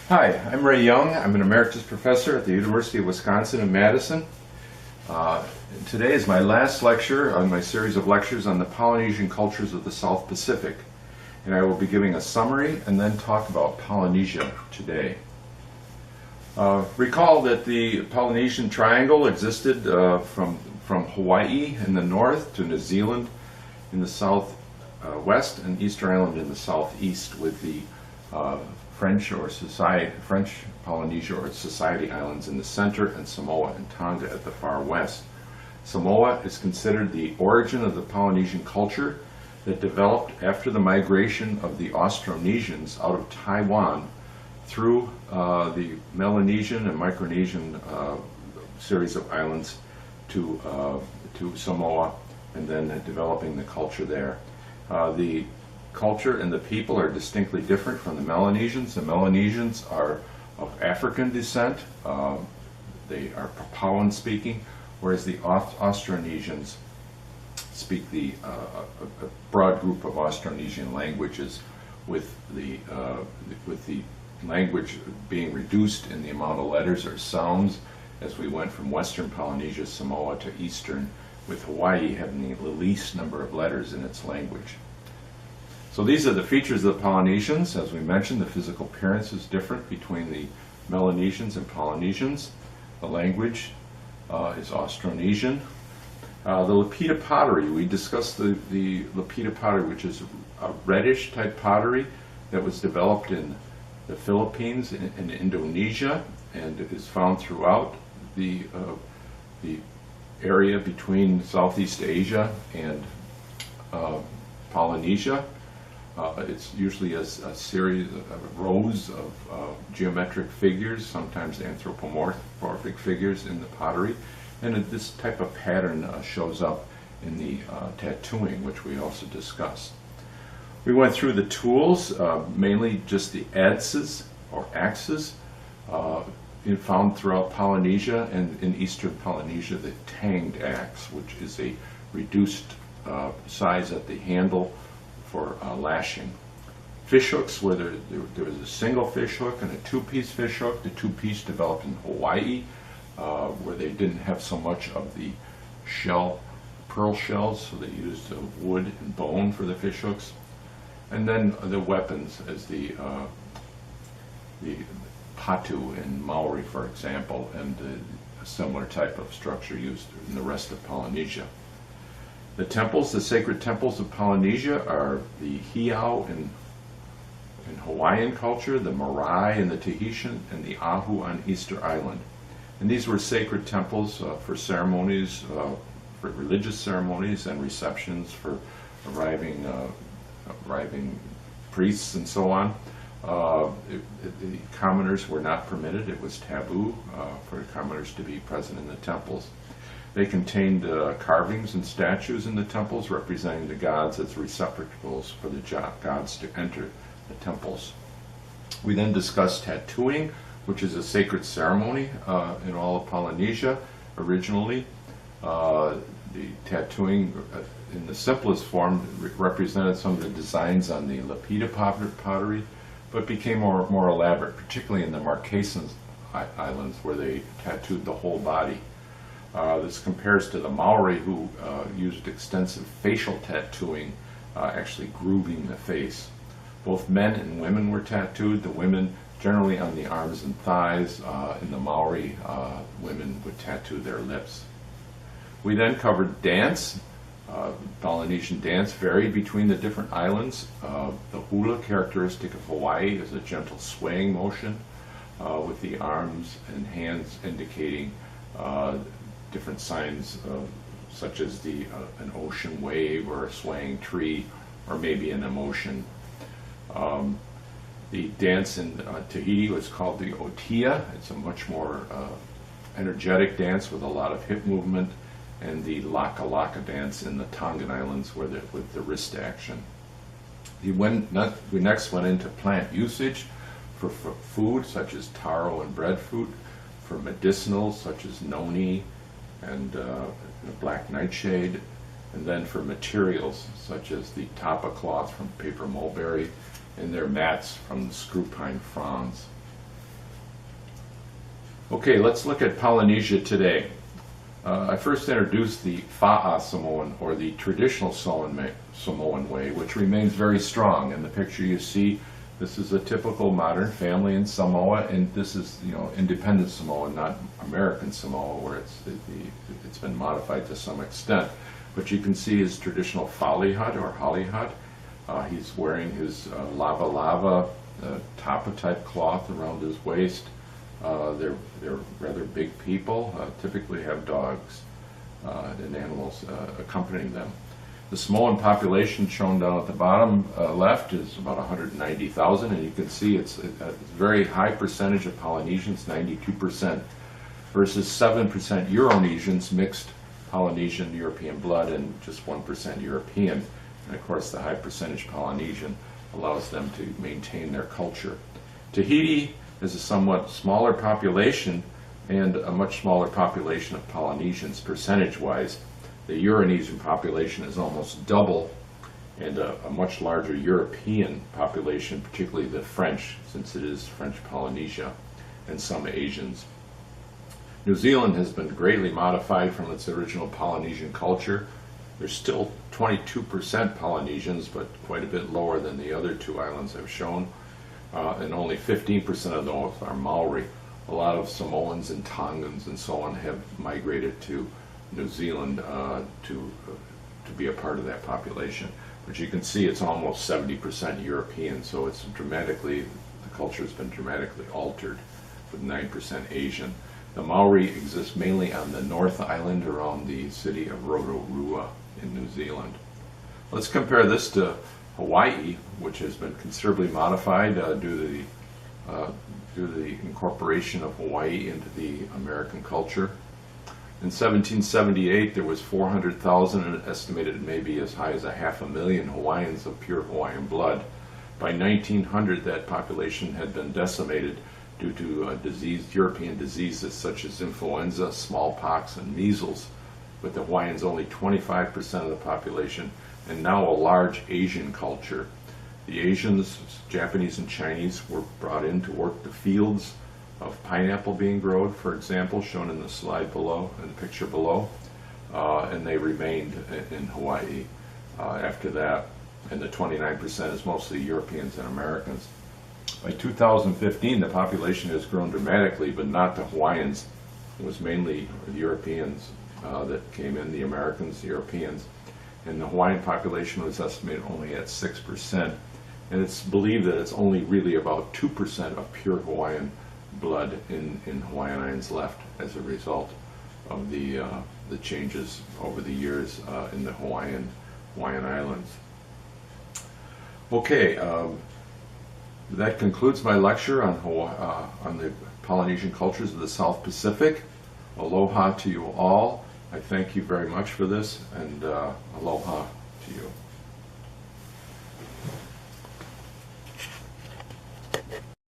Hi, I'm Ray Young. I'm an emeritus professor at the University of Wisconsin in Madison. Today is my last lecture on my series of lectures on the Polynesian cultures of the South Pacific, and I will be giving a summary and then talk about Polynesia today. Recall that the Polynesian Triangle existed from Hawaii in the north to New Zealand in the southwest and Easter Island in the southeast, with the French Polynesia or Society Islands in the center, and Samoa and Tonga at the far west. Samoa is considered the origin of the Polynesian culture that developed after the migration of the Austronesians out of Taiwan through the Melanesian and Micronesian series of islands to Samoa, and then developing the culture there. The culture and the people are distinctly different from the Melanesians. The Melanesians are of African descent. They are Papuan speaking, whereas the Austronesians speak a broad group of Austronesian languages, with the language being reduced in the amount of letters or sounds as we went from Western Polynesia, Samoa, to Eastern, with Hawaii having the least number of letters in its language. So these are the features of the Polynesians. As we mentioned, the physical appearance is different between the Melanesians and Polynesians. The language is Austronesian. The Lapita pottery, we discussed the Lapita pottery, which is a reddish type pottery that was developed in the Philippines and Indonesia, and it is found throughout the area between Southeast Asia and Polynesia. It's usually a series of rows of geometric figures, sometimes anthropomorphic figures in the pottery, and this type of pattern shows up in the tattooing, which we also discussed. We went through the tools, mainly just the adzes or axes, found throughout Polynesia, and in eastern Polynesia the tanged axe, which is a reduced size at the handle for lashing. Fish hooks, where there was a single fish hook and a two-piece fish hook. The two-piece developed in Hawaii, where they didn't have so much of the pearl shells, so they used wood and bone for the fish hooks. And then the weapons, as the patu in Maori, for example, and a similar type of structure used in the rest of Polynesia. The temples, the sacred temples of Polynesia, are the Heiau in Hawaiian culture, the Marae in the Tahitian, and the Ahu on Easter Island. And these were sacred temples for ceremonies, for religious ceremonies and receptions for arriving priests and so on. The commoners were not permitted. It was taboo for commoners to be present in the temples. They contained carvings and statues in the temples representing the gods as receptacles for the gods to enter the temples. We then discussed tattooing, which is a sacred ceremony in all of Polynesia originally. The tattooing in the simplest form represented some of the designs on the Lapita pottery, but became more elaborate, particularly in the Marquesas Islands, where they tattooed the whole body. This compares to the Maori, who used extensive facial tattooing, actually grooving the face. Both men and women were tattooed. The women generally on the arms and thighs. In the Maori, women would tattoo their lips. We then covered dance. Polynesian dance varied between the different islands. The hula, characteristic of Hawaii, is a gentle swaying motion with the arms and hands indicating different signs, such as an ocean wave or a swaying tree, or maybe an emotion. The dance in Tahiti was called the otia. It's a much more energetic dance with a lot of hip movement, and the laka laka dance in the Tongan Islands with the wrist action. We next went into plant usage for food, such as taro and breadfruit, for medicinals, such as noni and black nightshade, and then for materials, such as the tapa cloth from paper mulberry, and their mats from the screw pine fronds. Okay, let's look at Polynesia today. I first introduced the Fa'a Samoan, or the traditional Samoan way, which remains very strong. In the picture you see, this is a typical modern family in Samoa, and this is, independent Samoa, not American Samoa, where it's been modified to some extent. But you can see his traditional fali hut or holly hut. He's wearing his lava tapa type cloth around his waist. They're rather big people, typically have dogs and animals accompanying them. The Samoan population shown down at the bottom left is about 190,000, and you can see it's a very high percentage of Polynesians, 92%, versus 7% Euronesians, mixed Polynesian European blood, and just 1% European. And of course the high percentage Polynesian allows them to maintain their culture. Tahiti is a somewhat smaller population and a much smaller population of Polynesians percentage-wise. The Euronesian population is almost double, and a much larger European population, particularly the French, since it is French Polynesia, and some Asians. New Zealand has been greatly modified from its original Polynesian culture. There's still 22% Polynesians, but quite a bit lower than the other two islands I've shown. And only 15% of those are Maori. A lot of Samoans and Tongans and so on have migrated to New Zealand to be a part of that population. But you can see it's almost 70% European, so it's the culture has been dramatically altered, with 9% Asian. The Maori exist mainly on the North Island around the city of Rotorua in New Zealand. Let's compare this to Hawaii, which has been considerably modified due to the incorporation of Hawaii into the American culture. In 1778, there was 400,000, and estimated maybe as high as 500,000 Hawaiians of pure Hawaiian blood. By 1900, that population had been decimated due to European diseases such as influenza, smallpox, and measles, with the Hawaiians only 25% of the population, and now a large Asian culture. The Asians, Japanese and Chinese, were brought in to work the fields of pineapple being grown, for example, shown in the slide below, in the picture below, and they remained in Hawaii after that, and the 29% is mostly Europeans and Americans. By 2015, the population has grown dramatically, but not the Hawaiians. It was mainly the Europeans that came in, the Americans, the Europeans, and the Hawaiian population was estimated only at 6%, and it's believed that it's only really about 2% of pure Hawaiian blood in Hawaiian Islands left as a result of the changes over the years in the Hawaiian Islands. Okay, that concludes my lecture on the Polynesian cultures of the South Pacific. Aloha to you all. I thank you very much for this, and aloha to you.